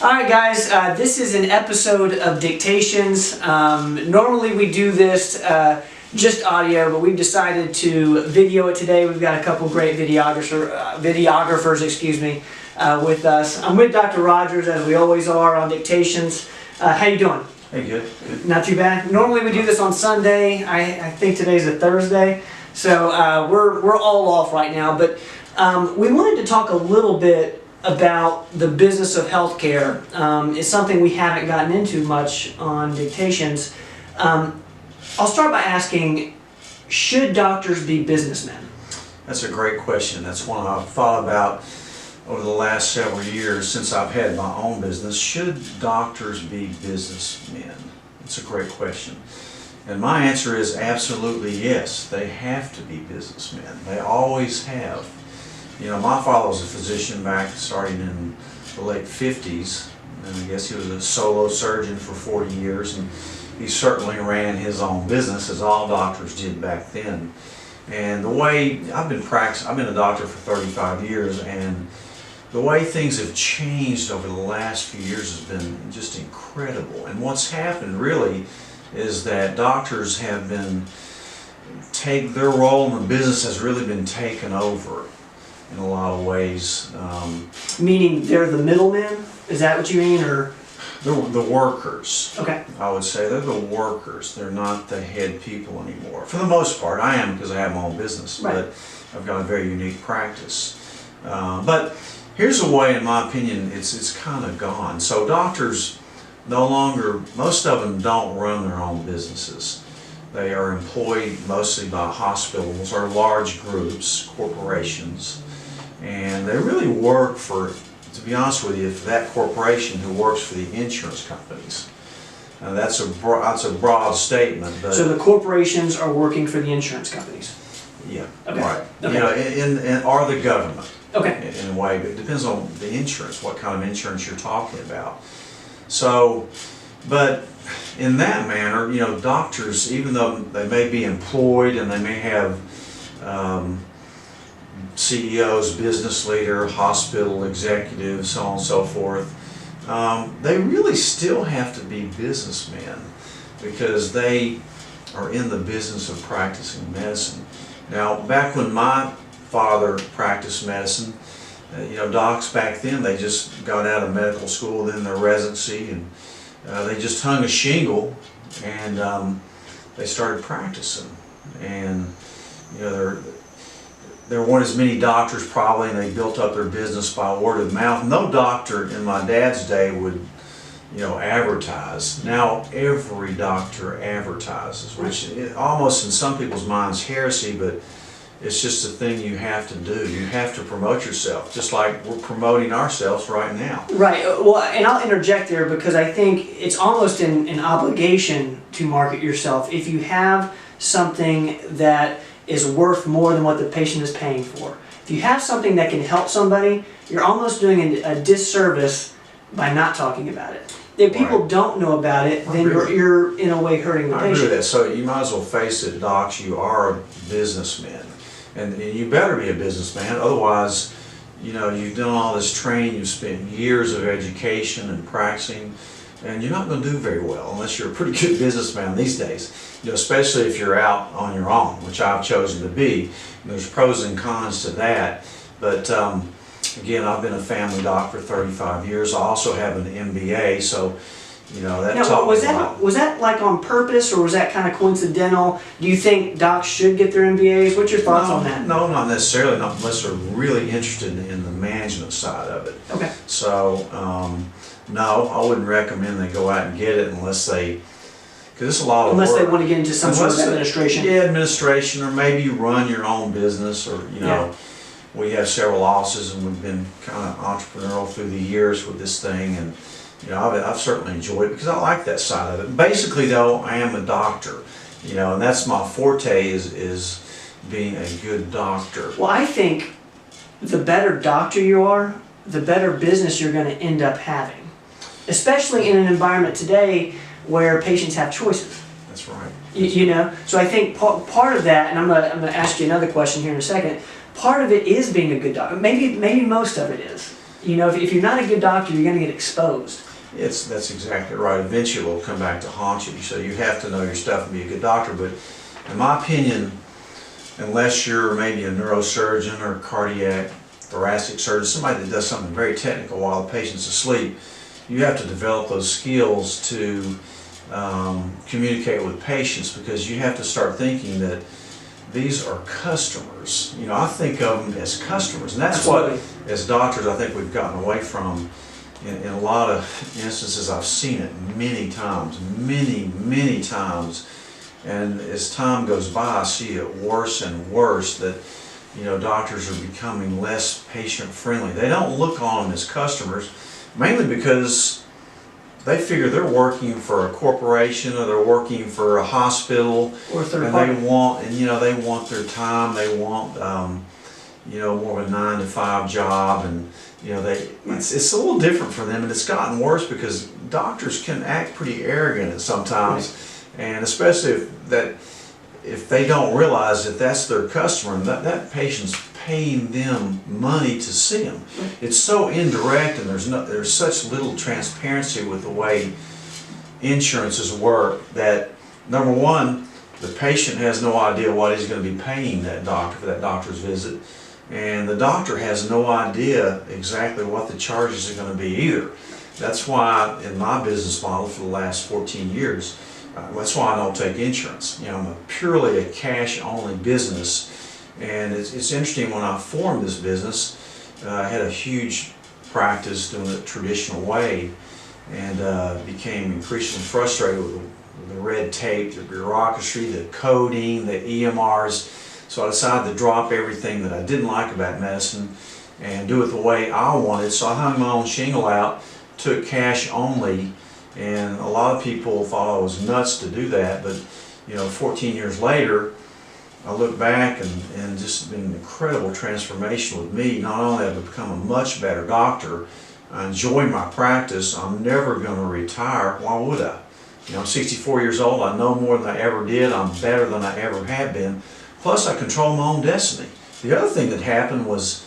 Alright guys, this is an episode of Dictations. Normally we do this just audio, but we've decided to video it today. We've got a couple great videographers with us. I'm with Dr. Rogers, as we always are on Dictations. How you doing? Hey, good. Not too bad. Normally we do this on Sunday. I think today's a Thursday, so we're all off right now. But we wanted to talk a little bit about the business of healthcare. It's something we haven't gotten into much on Dictations. I'll start by asking, should doctors be businessmen? That's a great question. That's one I've thought about over the last several years since I've had my own business. Should doctors be businessmen? It's a great question. And my answer is absolutely yes. They have to be businessmen. They always have. You know, my father was a physician back starting in the late 50s, and I guess he was a solo surgeon for 40 years, and he certainly ran his own business, as all doctors did back then. And the way I've been a doctor for 35 years, and the way things have changed over the last few years has been just incredible. And what's happened really is that doctors have been their role in the business has really been taken over in a lot of ways. Meaning they're the middlemen? Is that what you mean, or? The workers. Okay. I would say they're the workers. They're not the head people anymore. For the most part, I am, because I have my own business, right. But I've got a very unique practice. But here's a way, in my opinion, it's kind of gone. So doctors no longer, most of them don't run their own businesses. They are employed mostly by hospitals or large groups, corporations, and they really work for, to be honest with you, for that corporation who works for the insurance companies. That's a broad statement. But so the corporations are working for the insurance companies? Yeah, okay. Right. Okay. You know, or the government. Okay. In a way, but it depends on the insurance, what kind of insurance you're talking about. So, but in that manner, you know, doctors, even though they may be employed and they may have CEOs, business leader, hospital executives, so on and so forth, they really still have to be businessmen because they are in the business of practicing medicine. Now, back when my father practiced medicine, you know, docs back then, they just got out of medical school, then their residency, and they just hung a shingle and they started practicing. And, you know, there weren't as many doctors probably, and they built up their business by word of mouth. No doctor in my dad's day would, you know, advertise. Now every doctor advertises, which almost in some people's minds heresy, but it's just a thing you have to do. You have to promote yourself, just like we're promoting ourselves right now. Right. Well, and I'll interject there because I think it's almost an obligation to market yourself. If you have something that is worth more than what the patient is paying for, if you have something that can help somebody, you're almost doing a disservice by not talking about it. If people don't know about it, then you're in a way hurting the patient. I agree with that. So you might as well face it, docs, you are a businessman. And you better be a businessman, otherwise, you know, you've done all this training, you've spent years of education and practicing, and you're not going to do very well unless you're a pretty good businessman these days. You know, especially if you're out on your own, which I've chosen to be. And there's pros and cons to that. But again, I've been a family doc for 35 years. I also have an MBA, so you know, that now, was that like on purpose, or was that kind of coincidental? Do you think docs should get their MBAs? What's your thoughts on that? No, not necessarily, not unless they're really interested in the management side of it. Okay. So, no, I wouldn't recommend they go out and get it unless they, because it's a lot of work. Unless they want to get into some sort of administration. Yeah, administration, or maybe you run your own business, or, you know, yeah. We have several offices and we've been kind of entrepreneurial through the years with this thing, and you know, I've certainly enjoyed it because I like that side of it. Basically, though, I am a doctor, you know, and that's my forte is being a good doctor. Well, I think the better doctor you are, the better business you're going to end up having, especially in an environment today where patients have choices. That's right. You know, so I think part of that, and I'm gonna ask you another question here in a second. Part of it is being a good doctor. Maybe most of it is. You know, if you're not a good doctor, you're going to get exposed. That's exactly right. Eventually it will come back to haunt you. So you have to know your stuff and be a good doctor. But in my opinion, unless you're maybe a neurosurgeon or cardiac, thoracic surgeon, somebody that does something very technical while the patient's asleep, you have to develop those skills to communicate with patients, because you have to start thinking that these are customers. You know, I think of them as customers, and that's Absolutely. what, as doctors, I think we've gotten away from. In a lot of instances, I've seen it many times, many times, and as time goes by, I see it worse and worse, that, you know, doctors are becoming less patient friendly. They don't look on them as customers, mainly because they figure they're working for a corporation or they're working for a hospital, Or third and party. they want, and you know, they want their time. They want, you know, more of a 9-to-5 job, and you know, it's a little different for them, and it's gotten worse because doctors can act pretty arrogant sometimes, and especially if they don't realize that that's their customer and that patient's paying them money to see them. It's so indirect, and there's such little transparency with the way insurances work that, number one, the patient has no idea what he's going to be paying that doctor for that doctor's visit, and the doctor has no idea exactly what the charges are going to be either. That's why in my business model for the last 14 years, that's why I don't take insurance. You know, I'm purely a cash-only business. And it's interesting, when I formed this business, I had a huge practice doing it the traditional way, and became increasingly frustrated with the red tape, the bureaucracy, the coding, the EMRs. So I decided to drop everything that I didn't like about medicine and do it the way I wanted. So I hung my own shingle out, took cash only, and a lot of people thought I was nuts to do that. But you know, 14 years later, I look back and just been an incredible transformation with me. Not only have I become a much better doctor, I enjoy my practice. I'm never going to retire. Why would I? You know, I'm 64 years old. I know more than I ever did. I'm better than I ever have been. Plus, I control my own destiny. The other thing that happened was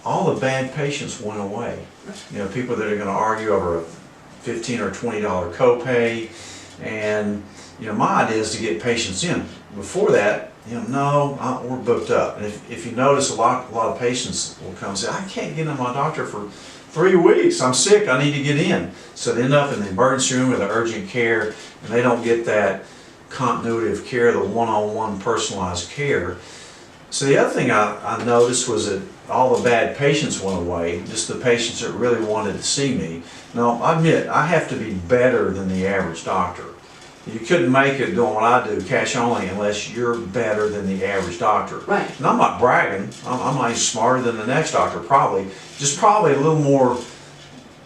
all the bad patients went away. You know, people that are going to argue over a $15 or $20 copay, and you know, my idea is to get patients in. Before that, you know, no, we're booked up. And if you notice, a lot of patients will come and say, I can't get in my doctor for 3 weeks. I'm sick. I need to get in. So they end up in the emergency room or the urgent care, and they don't get that continuity of care, the one-on-one personalized care. So the other thing I noticed was that all the bad patients went away, just the patients that really wanted to see me. Now, I admit, I have to be better than the average doctor. You couldn't make it doing what I do, cash only, unless you're better than the average doctor. Right. And I'm not bragging. I'm not smarter than the next doctor, probably. Just probably a little more,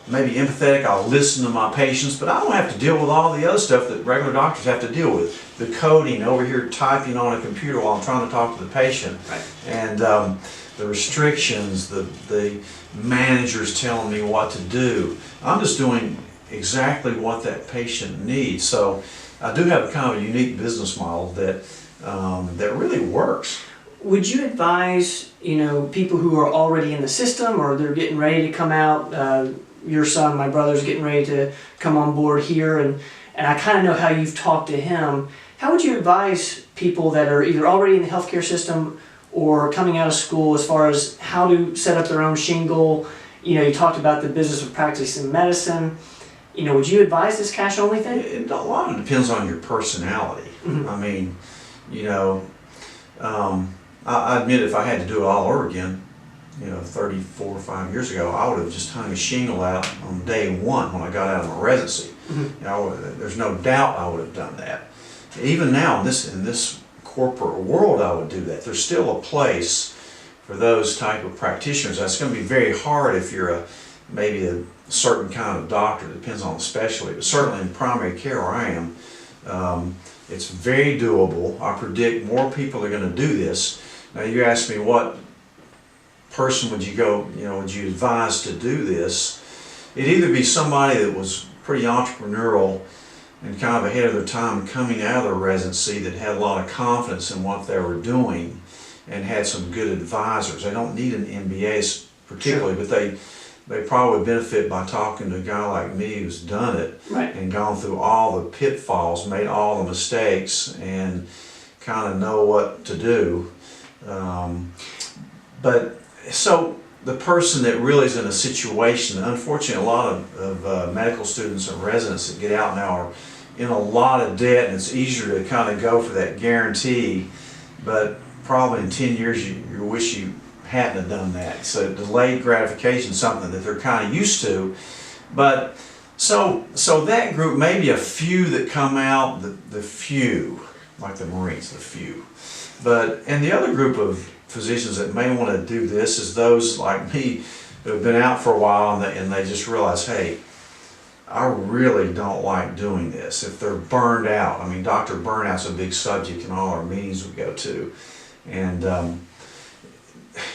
maybe empathetic. I'll listen to my patients, but I don't have to deal with all the other stuff that regular doctors have to deal with. The coding, over here typing on a computer while I'm trying to talk to the patient. Right. And the restrictions, the managers telling me what to do. I'm just doing exactly what that patient needs. So I do have a kind of a unique business model that that really works. Would you advise, you know, people who are already in the system or they're getting ready to come out? Your son, my brother's getting ready to come on board here, and I kind of know how you've talked to him. How would you advise people that are either already in the healthcare system or coming out of school as far as how to set up their own shingle? You know, you talked about the business of practicing medicine. You know, would you advise this cash only thing? A lot of it depends on your personality. Mm-hmm. I mean, you know, I admit if I had to do it all over again, you know, 34 or 5 years ago, I would have just hung a shingle out on day one when I got out of my residency. Mm-hmm. You know, there's no doubt I would have done that. Even now in this corporate world, I would do that. There's still a place for those type of practitioners. That's going to be very hard if you're maybe a certain kind of doctor. It depends on the specialty, but certainly in primary care where I am, it's very doable. I predict more people are going to do this. Now you ask me what person would you go, you know, would you advise to do this? It'd either be somebody that was pretty entrepreneurial and kind of ahead of their time coming out of their residency, that had a lot of confidence in what they were doing and had some good advisors. They don't need an MBA particularly, but they probably benefit by talking to a guy like me who's done it Right. and gone through all the pitfalls, made all the mistakes, and kind of know what to do. But so the person that really is in a situation, unfortunately, a lot of medical students and residents that get out now are in a lot of debt, and it's easier to kind of go for that guarantee, but probably in 10 years you wish you hadn't have done that. So delayed gratification is something that they're kind of used to. But so that group, maybe a few that come out, the few, like the Marines, the few. And the other group of physicians that may want to do this is those like me who have been out for a while and they just realize, hey, I really don't like doing this. If they're burned out, I mean, doctor burnout's a big subject in all our meetings we go to. And,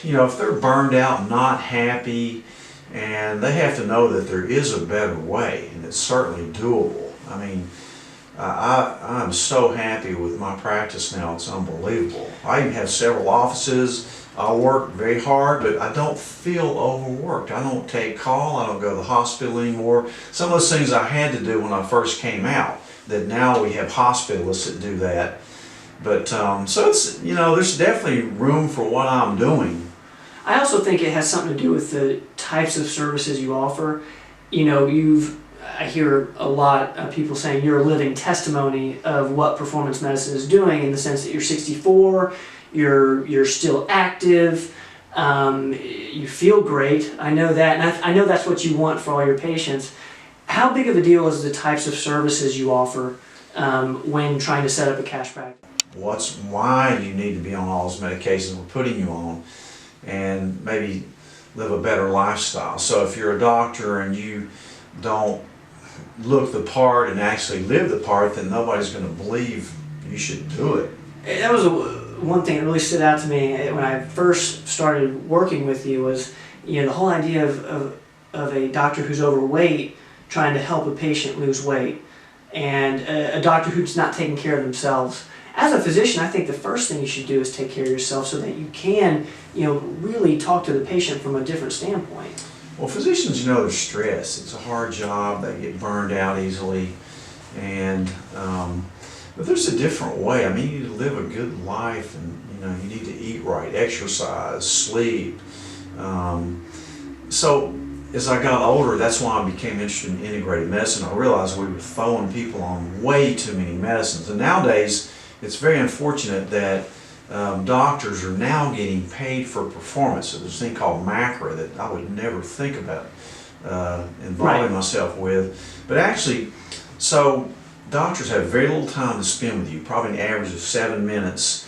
you know, if they're burned out, not happy, and they have to know that there is a better way, and it's certainly doable. I mean, I'm so happy with my practice now, it's unbelievable. I even have several offices. I work very hard, but I don't feel overworked. I don't take call, I don't go to the hospital anymore. Some of those things I had to do when I first came out, that now we have hospitalists that do that. But, so it's, you know, there's definitely room for what I'm doing. I also think it has something to do with the types of services you offer. You know, I hear a lot of people saying you're a living testimony of what performance medicine is doing, in the sense that you're 64, you're still active, you feel great. I know that, and I know that's what you want for all your patients. How big of a deal is the types of services you offer when trying to set up a cash practice? Why you need to be on all those medications we're putting you on, and maybe live a better lifestyle. So if you're a doctor and you don't look the part and actually live the part, then nobody's going to believe you should do it. That was one thing that really stood out to me when I first started working with you, was, you know, the whole idea of a doctor who's overweight trying to help a patient lose weight, and a doctor who's not taking care of themselves. As a physician, I think the first thing you should do is take care of yourself, so that you can, you know, really talk to the patient from a different standpoint. Well, physicians, you know, they're stressed. It's a hard job. They get burned out easily, and but there's a different way. I mean, you need to live a good life, and you know, you need to eat right, exercise, sleep. So as I got older, that's why I became interested in integrated medicine. I realized we were throwing people on way too many medicines, and nowadays it's very unfortunate that doctors are now getting paid for performance. So there's a thing called MACRA that I would never think about involving myself with. But actually, so doctors have very little time to spend with you, probably an average of 7 minutes.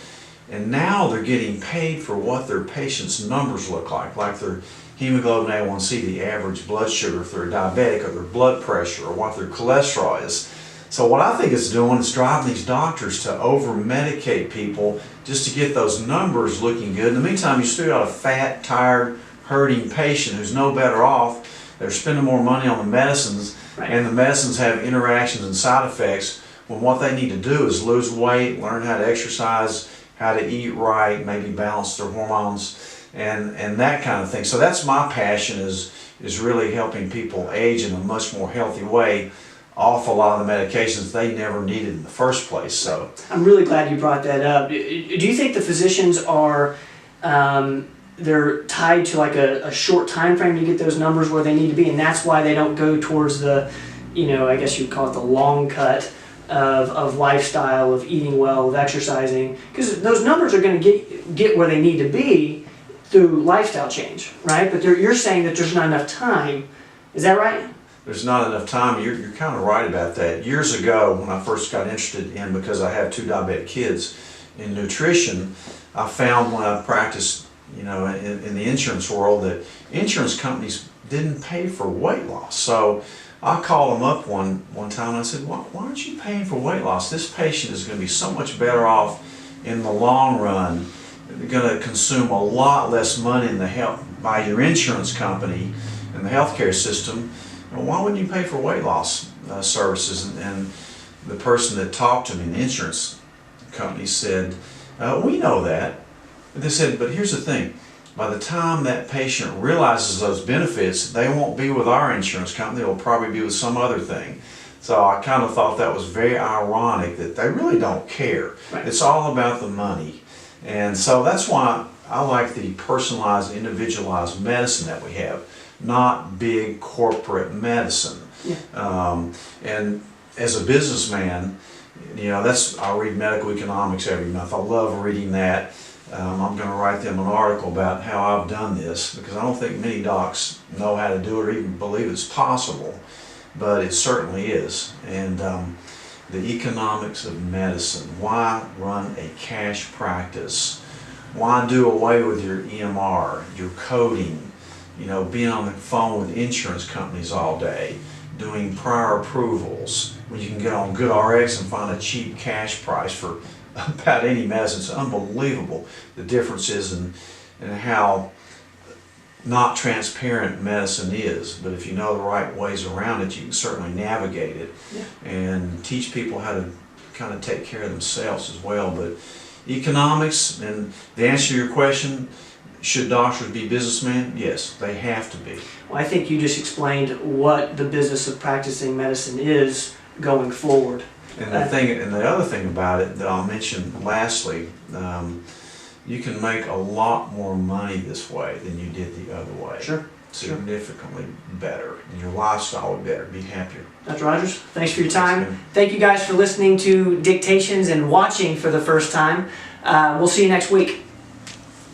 And now they're getting paid for what their patients' numbers look like their hemoglobin A1C, the average blood sugar, if they're diabetic, or their blood pressure, or what their cholesterol is. So what I think it's doing is driving these doctors to over-medicate people just to get those numbers looking good. In the meantime, you still got a fat, tired, hurting patient who's no better off. They're spending more money on the medicines, and the medicines have interactions and side effects, when what they need to do is lose weight, learn how to exercise, how to eat right, maybe balance their hormones, and that kind of thing. So that's my passion, is really helping people age in a much more healthy way, off a lot of the medications they never needed in the first place. So I'm really glad you brought that up. Do you think the physicians are they're tied to like a short time frame to get those numbers where they need to be, and that's why they don't go towards the, you know, I guess you'd call it the long cut of lifestyle, of eating well, of exercising, because those numbers are going to get where they need to be through lifestyle change, right? But you're saying that there's not enough time. Is that right? There's not enough time. You're kind of right about that. Years ago, when I first got interested in, because I have 2 diabetic kids, in nutrition, I found when I practiced, you know, in the insurance world, that insurance companies didn't pay for weight loss. So I called them up one time and I said, why aren't you paying for weight loss? This patient is going to be so much better off in the long run. They're going to consume a lot less money in the health by your insurance company and the healthcare system. Why wouldn't you pay for weight loss services? And the person that talked to me in the insurance company said, we know that. But they said, but here's the thing, by the time that patient realizes those benefits, they won't be with our insurance company, they'll probably be with some other thing. So I kind of thought that was very ironic that they really don't care. Right. It's all about the money. And so that's why I like the personalized, individualized medicine that we have, not big corporate medicine. Yeah. And as a businessman, you know, I read Medical Economics every month. I love reading that. I'm going to write them an article about how I've done this, because I don't think many docs know how to do it or even believe it's possible, but it certainly is. And the economics of medicine. Why run a cash practice? Why do away with your EMR, your coding, you know, being on the phone with insurance companies all day, doing prior approvals, when you can get on GoodRx and find a cheap cash price for about any medicine. It's unbelievable the differences in how not transparent medicine is. But if you know the right ways around it, you can certainly navigate it. Yeah. And teach people how to kind of take care of themselves as well. But economics, and the answer to your question, should doctors be businessmen? Yes, they have to be. Well, I think you just explained what the business of practicing medicine is going forward. And the other thing about it that I'll mention lastly, you can make a lot more money this way than you did the other way. Sure. Significantly better, and your lifestyle would better, be happier. Dr. Rogers, thanks for your time. Thanks, Thank you guys for listening to Dictations and watching for the first time. We'll see you next week.